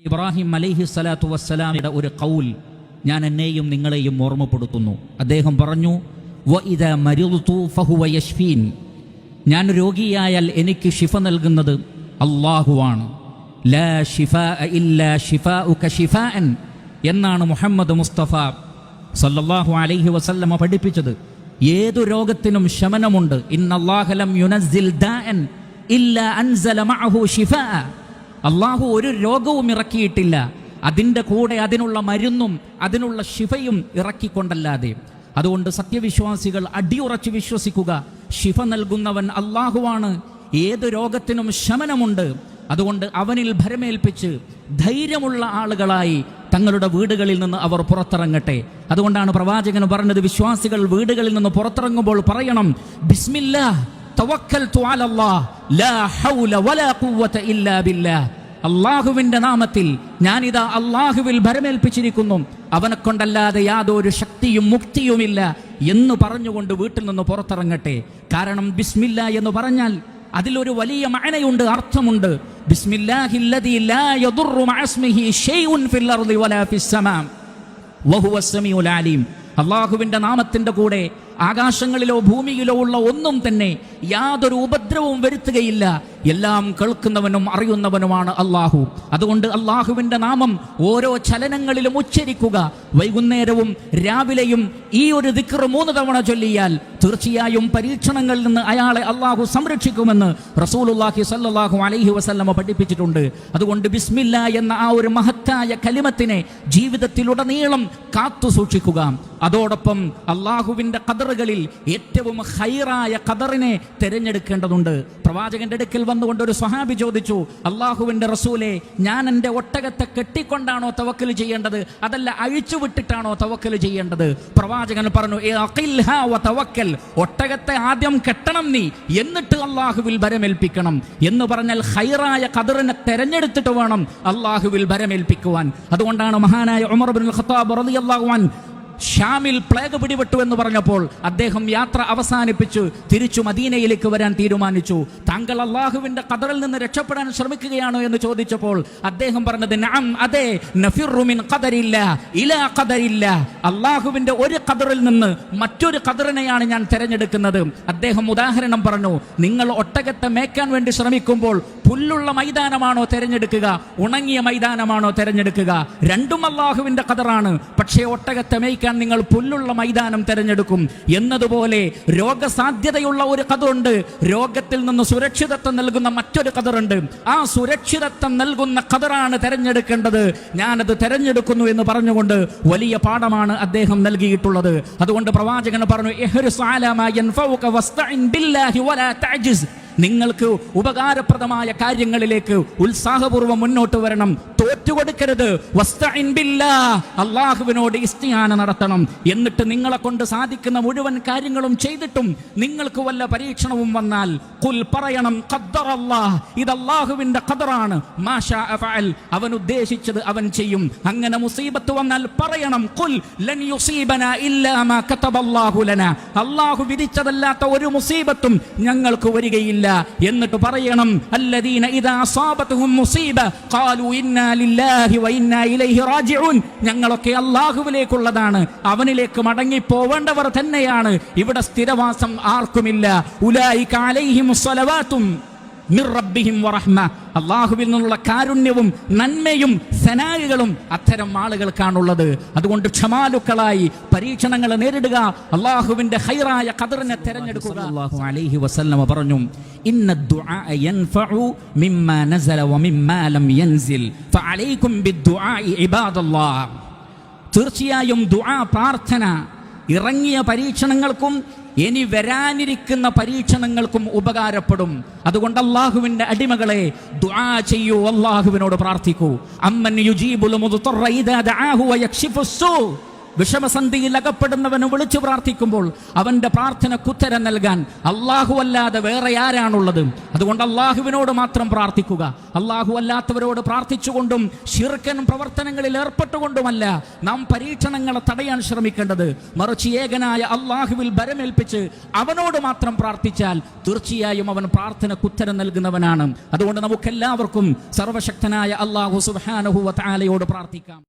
ഇബ്രാഹിം അലൈഹി സ്വലാത്തു വസ്സലാമിയുടെ ഒരു ഖൗൽ ഞാൻ എന്നെയും നിങ്ങളെയും ഓർമ്മപ്പെടുത്തുന്നു. അദ്ദേഹം പറഞ്ഞു, വഇദാ മരിദ്തു ഫഹുവ യശ്ഫീൻ, ഞാൻ രോഗിയായാൽ എനിക്ക് ശിഫ നൽകുന്നത് അല്ലാഹുവാണ്. ലാ ശിഫാഅ ഇല്ലാ ശിഫാഉക ശിഫാഅൻ എന്നാണ് മുഹമ്മദ് മുസ്തഫ സല്ലല്ലാഹു അലൈഹി വസല്ലമ പഠിപ്പിച്ചത്. ഏതു രോഗത്തിനും ശമനമുണ്ട്. ഇന്നല്ലാഹ ലം യുനസ്സിൽ ദാഅൻ ഇല്ലാ അൻസല മഅഹു ശിഫാഅ. അള്ളാഹു ഒരു രോഗവും ഇറക്കിയിട്ടില്ല, അതിൻ്റെ കൂടെ അതിനുള്ള മരുന്നും അതിനുള്ള ശിഫയും ഇറക്കിക്കൊണ്ടല്ലാതെ. അതുകൊണ്ട് സത്യവിശ്വാസികൾ അടിയുറച്ച് വിശ്വസിക്കുക, ശിഫ നൽകുന്നവൻ അള്ളാഹുവാണ്. ഏത് രോഗത്തിനും ശമനമുണ്ട്. അതുകൊണ്ട് അവനിൽ ഭരമേൽപ്പിച്ച് ധൈര്യമുള്ള ആളുകളായി തങ്ങളുടെ വീടുകളിൽ നിന്ന് അവർ പുറത്തിറങ്ങട്ടെ. അതുകൊണ്ടാണ് പ്രവാചകൻ പറഞ്ഞത്, വിശ്വാസികൾ വീടുകളിൽ നിന്ന് പുറത്തിറങ്ങുമ്പോൾ പറയണം, ബിസ്മില്ലാഹ് തവക്കൽതു അലല്ലാഹ് ലാ ഹൗല വലാ ഖുവത ഇല്ലാ ബില്ലാഹ്. അള്ളാഹുവിൻ്റെ നാമത്തിൽ ഞാനിതാ അള്ളാഹുവിൽ ഭരമേൽപ്പിച്ചിരിക്കുന്നു, അവനെ കൊണ്ടല്ലാതെ യാതൊരു ശക്തിയും മുക്തിയുമില്ല എന്ന് പറഞ്ഞുകൊണ്ട് വീട്ടിൽ നിന്ന് പുറത്തിറങ്ങട്ടെ. കാരണം ബിസ്മില്ലാ എന്ന് പറഞ്ഞാൽ അതിലൊരു വലിയ മഅനയുണ്ട്, അർത്ഥമുണ്ട്. ബിസ്മില്ലാഹില്ലദീ ലാ യദുറു മഅസ്മിഹി ശൈഉൻ ഫിൽ അർളി വലാ ഫിസ് സമാ വഹുവസ് സമീഉൽ അലീം. അള്ളാഹുവിൻ്റെ നാമത്തിൻ്റെ കൂടെ ആകാശങ്ങളിലോ ഭൂമിയിലോ ഉള്ള ഒന്നും തന്നെ യാതൊരു ഉപദ്രവവും വരുത്തുകയില്ല. എല്ലാം കേൾക്കുന്നവനും അറിയുന്നവനുമാണ് അള്ളാഹു. അതുകൊണ്ട് അള്ളാഹുവിൻ്റെ നാമം ഓരോ ചലനങ്ങളിലും ഉച്ചരിക്കുക. വൈകുന്നേരവും രാവിലെയും ഈ ഒരു ദിക്ർ 3 തവണ ചൊല്ലിയാൽ തീർച്ചയായും പരീക്ഷണങ്ങളിൽ നിന്ന് അയാളെ അള്ളാഹു സംരക്ഷിക്കുമെന്ന് റസൂലുള്ളാഹി സ്വല്ലല്ലാഹു അലൈഹി വസല്ലമ പഠിപ്പിച്ചിട്ടുണ്ട്. അതുകൊണ്ട് ബിസ്മില്ലാ എന്ന ആ ഒരു മഹത്തായ കലിമത്തിനെ ജീവിതത്തിലുടനീളം കാത്തു സൂക്ഷിക്കുക. അതോടൊപ്പം അള്ളാഹുവിൻ്റെ ഖദറുകളിൽ ഏറ്റവും ഖൈറായ ഖദറിനെ തിരഞ്ഞെടുക്കേണ്ടതുണ്ട്. പ്രവാചകന്റെ അടുക്കൽ വന്നുകൊണ്ട് ഒരു സ്വഹാബി ചോദിച്ചു, അള്ളാഹുവിൻ്റെ റസൂലെ, ഞാൻ എൻ്റെ ഒട്ടകത്തെ കെട്ടിക്കൊണ്ടാണോ തവക്കൽ ചെയ്യേണ്ടത്, അതല്ല അഴിച്ചുവിട്ടിട്ടാണോ തവക്കൽ ചെയ്യേണ്ടത്? പ്രവാചകൻ പറഞ്ഞു, അഖിൽഹാ വതവക്കൽ, ഒട്ടകത്തെ ആദ്യം കെട്ടണം നീ, എന്നിട്ട് അള്ളാഹുവിൽ ഭരമേൽപ്പിക്കണം എന്ന് പറഞ്ഞാൽ ഖൈറായ ഖദറിനെ തിരഞ്ഞെടുത്തിട്ട് വേണം അള്ളാഹുവിൽ ഭരമേൽപ്പിക്കുവാൻ. അതുകൊണ്ടാണ് മഹാനായ ഉമർ ഇബ്നുൽ ഖത്താബ് റളിയല്ലാഹു അൻഹു ഷാമിൽ പ്ലേഗ് പിടിപെട്ടു എന്ന് പറഞ്ഞപ്പോൾ അദ്ദേഹം യാത്ര അവസാനിപ്പിച്ചു തിരിച്ചു മദീനയിലേക്ക് വരാൻ തീരുമാനിച്ചു. താങ്കൾ അള്ളാഹുവിന്റെ ഖദറിൽ നിന്ന് രക്ഷപ്പെടാൻ ശ്രമിക്കുകയാണോ എന്ന് ചോദിച്ചപ്പോൾ അദ്ദേഹം പറഞ്ഞത്, നഅം, അതെ, നഫിറു മിൻ ഖദരില്ലാ ഇലാ ഖദരില്ലാ, അള്ളാഹുവിന്റെ ഒരു ഖദറിൽ നിന്ന് മറ്റൊരു ഖദറിനെയാണ് ഞാൻ തിരഞ്ഞെടുക്കുന്നത്. അദ്ദേഹം ഉദാഹരണം പറഞ്ഞു, നിങ്ങൾ ഒട്ടകത്തെ മേയ്ക്കാൻ വേണ്ടി ശ്രമിക്കുമ്പോൾ പുല്ലുള്ള മൈതാനമാണോ തിരഞ്ഞെടുക്കുക, ഉണങ്ങിയ മൈതാനമാണോ തിരഞ്ഞെടുക്കുക? രണ്ടും അള്ളാഹുവിന്റെ ഖദറാണ്. പക്ഷേ ഒട്ടകത്തെ മേയ്ക്കാൻ നിങ്ങൾ പുല്ലുള്ള മൈതാനം തിരഞ്ഞെടുക്കും. എന്നതുപോലെ രോഗസാധ്യതയുള്ള ഒരു ഖദറുണ്ട്, രോഗത്തിൽ നിന്ന് സുരക്ഷിതത്വം നൽകുന്ന മറ്റൊരു ഖദറുണ്ട്. ആ സുരക്ഷിതത്വം നൽകുന്ന ഖദറാണ് തിരഞ്ഞെടുക്കേണ്ടത്. ഞാനത് തിരഞ്ഞെടുക്കുന്നു എന്ന് പറഞ്ഞുകൊണ്ട് വലിയ പാഠമാണ് അദ്ദേഹം നൽകിയിട്ടുള്ളത്. അതുകൊണ്ട് പ്രവാചകൻ പറഞ്ഞു, ഇഹ്റിസ് അലാ മാ യൻഫഉക വസ്തഇൻ ബില്ലാഹി വലാ തഅജിസ്, നിങ്ങൾക്ക് ഉപകാരപ്രദമായ കാര്യങ്ങളിലേക്ക് ഉത്സാഹപൂർവ്വം മുന്നോട്ട് വരണം, തോറ്റുകൊടുക്കരുത്. വസ്തഇൻ ബില്ലാഹ്, അള്ളാഹുവിനോട് ഇസ്തിആന നടത്തണം. എന്നിട്ട് നിങ്ങളെ കൊണ്ട് സാധിക്കുന്ന മുഴുവൻ കാര്യങ്ങളും ചെയ്തിട്ടും നിങ്ങൾക്ക് വല്ല പരീക്ഷണവും വന്നാൽ ഖുൽ, പറയണം, ഖദ്ദറല്ലാഹ്, ഇത് അള്ളാഹുവിന്റെ ഖദറാണ്, മാ ശാഅ ഫഅൽ, അവൻ ഉദ്ദേശിച്ചത് അവൻ ചെയ്യും. അങ്ങനെ മുസീബത്ത് വന്നാൽ പറയണം, ഖുൽ ലൻ യുസീബനാ ഇല്ലാ മാ കതബല്ലാഹു ലനാ, അള്ളാഹു വിധിച്ചതല്ലാത്ത ഒരു മുസീബത്തും ഞങ്ങൾക്ക് വരികയില്ല. എന്നിട്ട് പറയണം, അല്ലദീന ഇദാ അസാബതുഹും മുസീബ ഖാലു ഇന്നാ ലില്ലാഹി വ ഇന്നാ ഇലൈഹി റാജിഊൻ, ഞങ്ങളൊക്കെ അല്ലാഹുവിലേക്കുള്ളതാണ്, അവനിലേക്ക് മടങ്ങി പോവേണ്ടവർ തന്നെയാണ്, ഇവിടെ സ്ഥിരവാസം ആർക്കുമില്ല. ഉലൈക അലൈഹിമുസ് സ്വലവാത്തും മിർ റബ്ബിഹിം വറഹ്മ, അള്ളാഹുവിൽ നിന്നുള്ള കാരുണ്യവും നന്മയും സനായികളും അത്തരം ആളുകൾക്കാണുള്ളത്. അതുകൊണ്ട് ക്ഷമാലുക്കളായി പരീക്ഷണങ്ങൾ നേരിടുക, അള്ളാഹുവിന്റെ ഖൈറായ ഖദറിനെ തിരഞ്ഞെടുക്കുക. സല്ലല്ലാഹു അലൈഹി വസല്ലമ പറഞ്ഞു, ഇന്ന ദുആ യൻഫഉ മിമ്മാ നസല വമിമ്മാ ലം യൻസിൽ ഫഅലൈക്കും ബിദ്ദുആഇ ഇബാദല്ലാഹ്, തീർച്ചയായും ദുആ, പ്രാർത്ഥന ഇറങ്ങിയ പരീക്ഷണങ്ങൾക്കും ഇനി വരാനിരിക്കുന്ന പരീക്ഷണങ്ങൾക്കും ഉപകാരപ്പെടും. അതുകൊണ്ട് അള്ളാഹുവിന്റെ അടിമകളെ, ദുആ ചെയ്യൂ, അള്ളാഹുവിനോട് പ്രാർത്ഥിക്കൂ. അമ്മൻ യുജീബുൽ മുദ്തറ ഇദാ ദഅാഹു വയക്ഷിഫുസ് സൂ, വിഷമസന്ധിയിൽ അകപ്പെടുന്നവന് വിളിച്ചു പ്രാർത്ഥിക്കുമ്പോൾ അവന്റെ പ്രാർത്ഥനക്കുത്തരം നൽകാൻ അല്ലാഹു അല്ലാതെ വേറെ ആരാണുള്ളത്? അതുകൊണ്ട് അല്ലാഹുവിനോട് മാത്രം പ്രാർത്ഥിക്കുക. അല്ലാഹു അല്ലാത്തവരോട് പ്രാർത്ഥിച്ചുകൊണ്ടും ശിർക്കൻ പ്രവർത്തനങ്ങളിൽ ഏർപ്പെട്ടുകൊണ്ടുമല്ല നാം പരീക്ഷണങ്ങളെ തടയാൻ ശ്രമിക്കേണ്ടത്. മറിച്ച് ഏകനായ അല്ലാഹുവിൽ ഭരമേൽപ്പിച്ച് അവനോട് മാത്രം പ്രാർത്ഥിച്ചാൽ തീർച്ചയായും അവൻ പ്രാർത്ഥനക്കുത്തരം നൽകുന്നവനാണ്. അതുകൊണ്ട് നമുക്കെല്ലാവർക്കും സർവശക്തനായ അല്ലാഹു സുബ്ഹാനഹു വ തആലയോട് പ്രാർത്ഥിക്കാം.